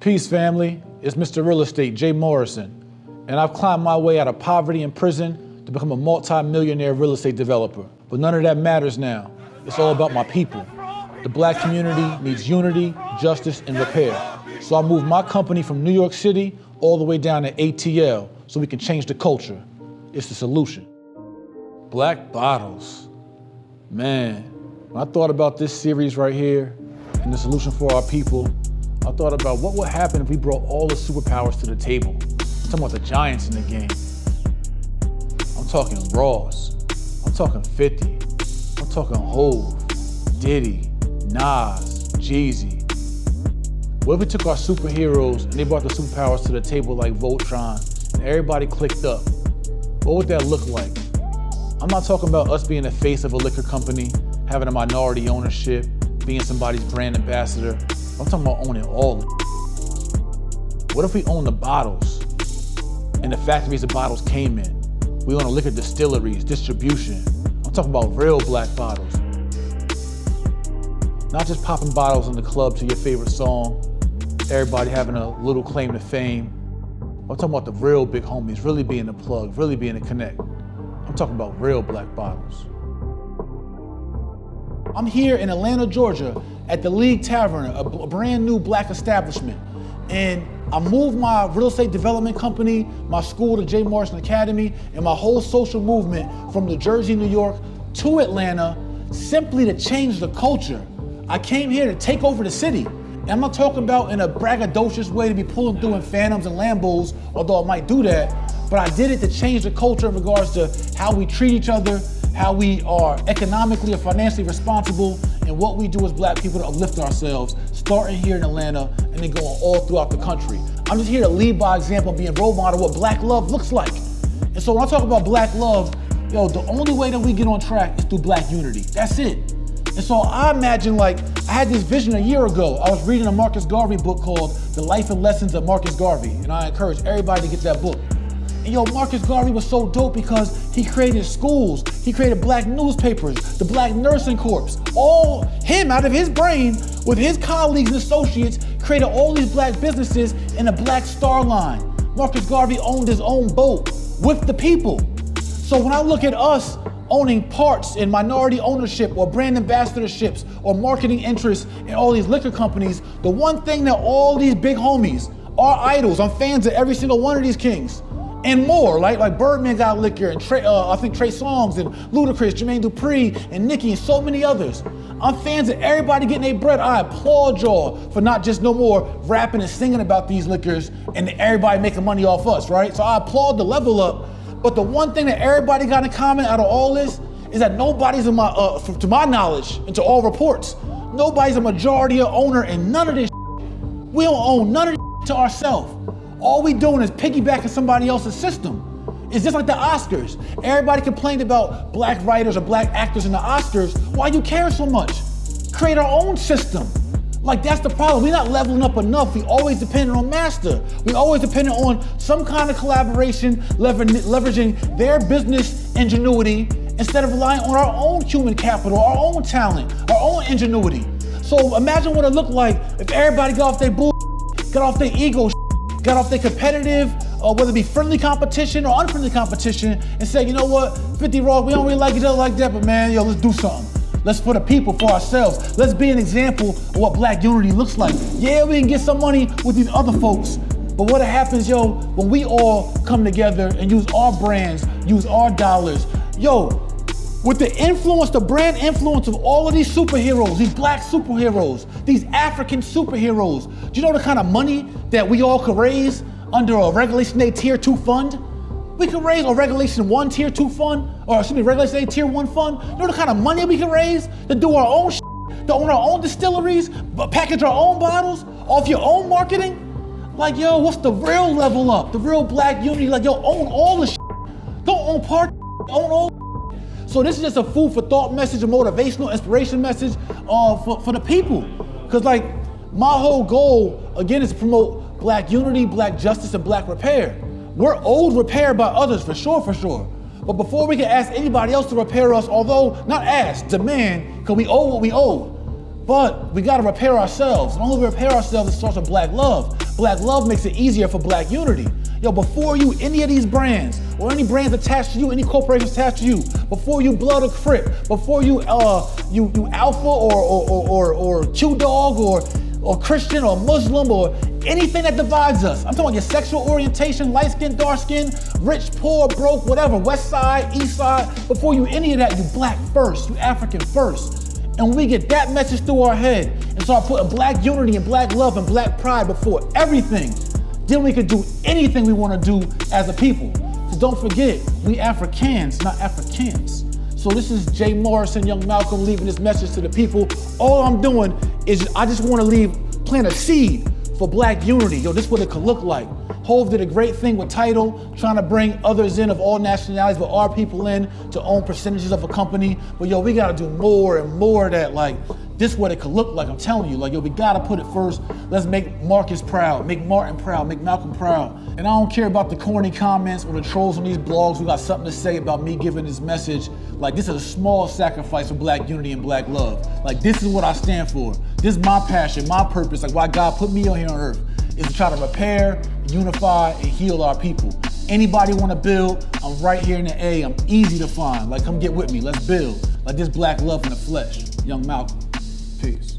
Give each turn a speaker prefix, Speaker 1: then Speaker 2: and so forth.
Speaker 1: Peace, family. It's Mr. Real Estate, Jay Morrison, and I've climbed my way out of poverty and prison to become a multi-millionaire real estate developer. But none of that matters now. It's all about my people. The black community needs unity, justice, and repair. So I moved my company from New York City all the way down to ATL so we can change the culture. It's the solution. Black bottles. Man, when I thought about this series right here and the solution for our people, I thought about what would happen if we brought all the superpowers to the table. I'm talking about the giants in the game. I'm talking Ross. I'm talking 50. I'm talking Hov, Diddy, Nas, Jeezy. What if we took our superheroes and they brought the superpowers to the table like Voltron and everybody clicked up? What would that look like? I'm not talking about us being the face of a liquor company, having a minority ownership, being somebody's brand ambassador. I'm talking about owning all of it. What if we own the bottles and the factories the bottles came in? We own the liquor distilleries, distribution. I'm talking about real black bottles. Not just popping bottles in the club to your favorite song, everybody having a little claim to fame. I'm talking about the real big homies, really being the plug, really being the connect. I'm talking about real black bottles. I'm here in Atlanta, Georgia at the League Tavern, a brand new black establishment. And I moved my real estate development company, my school, the J. Morrison Academy, and my whole social movement from New Jersey, New York to Atlanta simply to change the culture. I came here to take over the city. And I'm not talking about in a braggadocious way to be pulling through in Phantoms and Lambos, although I might do that, but I did it to change the culture in regards to how we treat each other, how we are economically or financially responsible, and what we do as black people to uplift ourselves, starting here in Atlanta and then going all throughout the country. I'm just here to lead by example, being role model what black love looks like. And so when I talk about black love, yo, the only way that we get on track is through black unity. That's it. And so I imagine, like, I had this vision a year ago. I was reading a Marcus Garvey book called The Life and Lessons of Marcus Garvey, and I encourage everybody to get that book. And yo, Marcus Garvey was so dope because he created schools, he created black newspapers, the Black Nursing Corps, all him out of his brain with his colleagues and associates created all these black businesses in a black star line. Marcus Garvey owned his own boat with the people. So when I look at us owning parts in minority ownership or brand ambassadorships or marketing interests in all these liquor companies, the one thing that all these big homies, our idols, I'm fans of every single one of these kings, and more, like Birdman got liquor, and I think Trey Songz and Ludacris, Jermaine Dupri, and Nicki, and so many others. I'm fans of everybody getting their bread. I applaud y'all for not just no more rapping and singing about these liquors and everybody making money off us, right? So I applaud the level up, but the one thing that everybody got in common out of all this is that nobody's to my knowledge, and to all reports, nobody's a majority owner in none of this. We don't own none of this to ourselves. All we doing is piggybacking somebody else's system. It's just like the Oscars. Everybody complained about black writers or black actors in the Oscars. Why you care so much? Create our own system. Like, that's the problem. We're not leveling up enough. We always dependent on master. We always dependent on some kind of collaboration, leveraging their business ingenuity instead of relying on our own human capital, our own talent, our own ingenuity. So imagine what it looked like if everybody got off their bull, got off their ego, got off their competitive, whether it be friendly competition or unfriendly competition, and say, you know what, 50 Raw, we don't really like each other like that, but man, yo, let's do something. Let's for the people, for ourselves. Let's be an example of what black unity looks like. Yeah, we can get some money with these other folks, but what happens, yo, when we all come together and use our brands, use our dollars, yo, with the influence, the brand influence of all of these superheroes, these black superheroes, these African superheroes, do you know the kind of money that we all could raise under a Regulation A Tier 2 fund? We could raise a Regulation 1 Tier 2 fund, or excuse me, Regulation A Tier 1 fund. You know the kind of money we could raise to do our own shit, to own our own distilleries, package our own bottles, off your own marketing? Like, yo, what's the real level up? The real black unity, like, yo, own all the shit. Don't own part, own all. So this is just a food for thought message, a motivational, inspiration message for the people. Because, like, my whole goal, again, is to promote black unity, black justice, and black repair. We're owed repair by others, for sure. But before we can ask anybody else to repair us, although not ask, demand, because we owe what we owe. But we gotta repair ourselves. And only we repair ourselves, it starts with black love. Black love makes it easier for black unity. Yo, before you, any of these brands, or any brands attached to you, any corporations attached to you, before you Blood or Crip, before you you Alpha or Q Dog or Christian or Muslim or anything that divides us. I'm talking about your sexual orientation, light skin, dark skin, rich, poor, broke, whatever, west side, east side. Before you any of that, you black first, you African first. And when we get that message through our head and start putting black unity and black love and black pride before everything, then we can do anything we want to do as a people. So don't forget, we Africans, not Africans. So this is Jay Morrison, Young Malcolm, leaving this message to the people. All I'm doing is I just want to plant a seed for black unity. Yo, this is what it could look like. Hov did a great thing with Tidal, trying to bring others in of all nationalities, but our people in to own percentages of a company. But yo, we gotta do more and more of that. Like, this is what it could look like, I'm telling you. Like, yo, we gotta put it first. Let's make Marcus proud, make Martin proud, make Malcolm proud. And I don't care about the corny comments or the trolls on these blogs who got something to say about me giving this message. Like, this is a small sacrifice for black unity and black love. Like, this is what I stand for. This is my passion, my purpose, like why God put me on here on earth, is to try to repair, unify, and heal our people. Anybody wanna build, I'm right here in the A, I'm easy to find. Like, come get with me, let's build. Like this black love in the flesh. Young Malcolm, peace.